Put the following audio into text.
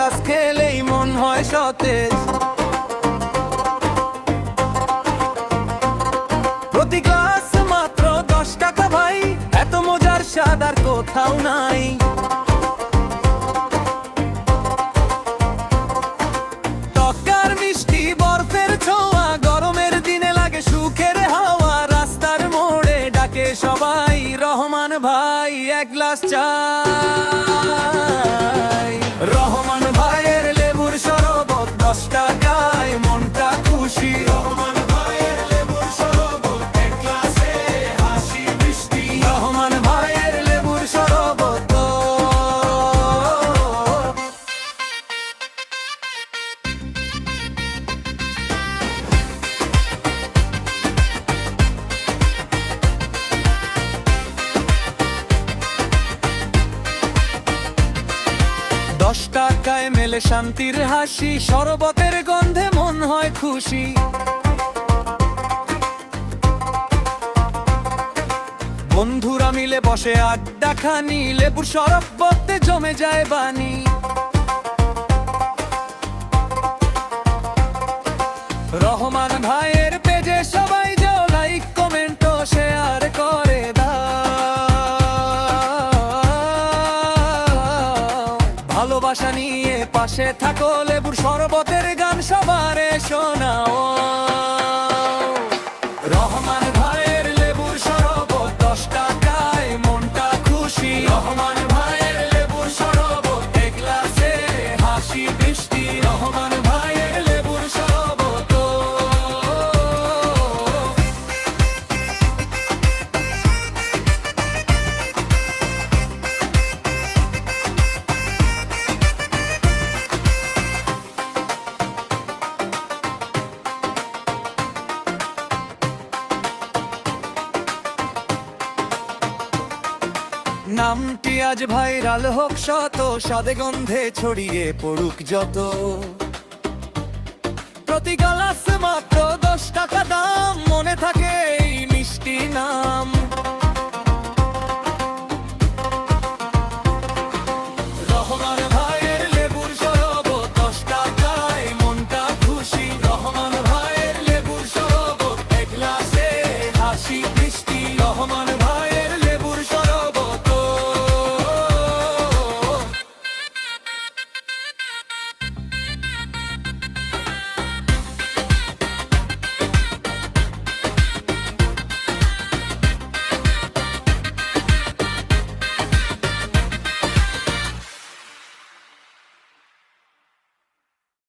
Glass খেলেই মন হয় সতেজ। প্রতি গ্লাস মাত্র 10 টাকা ভাই, এত মজার স্বাদ আর কোথাও নাই। টক মিষ্টি বরফের ছোঁয়া, গরমের দিনে লাগে সুখের হাওয়া। রাস্তার মোড়ে ডাকে সবাই, রহমান ভাই এক গ্লাস চাই। রহমান ভাইয়ের লেবুর শরবত 10 টাকায়, মনটা খুশি। রহমান ভাইয়ের লেবুর শরবত, এক গ্লাসে হাসি বৃষ্টি। রহমান ভাইয়ের লেবুর শরবত। দশ টাকায় মেলে শান্তির হাসি, শরবতের গন্ধে মন হয় খুশি। বন্ধুরা মিলে বসে আড্ডা খানি, লেবুর শরবতে জমে যায় বানি। রহমান ভাইয়ের পেজে সবাই যাও, লাইক কমেন্ট ও শেয়ার করে দাও। ভালোবাসা নিয়ে পাশে থাকো, লেবুর শরবতের গান সবারে শোনাও। রহমান ভাইয়ের লেবুর শরবত 10 টাকায়, মনটা খুশি। রহমান ভাইয়ের লেবুর শরবত, এক গ্লাসে হাসি বৃষ্টি। রহমান ভাইয়ের লেবুর শরবত। নামটি আজ ভাইরাল হোক শত, স্বাদে গন্ধে ছড়িয়ে পড়ুক যত। প্রতি গ্লাস মাত্র 10 টাকা দাম, মনে থাকে এই মিষ্টি নাম।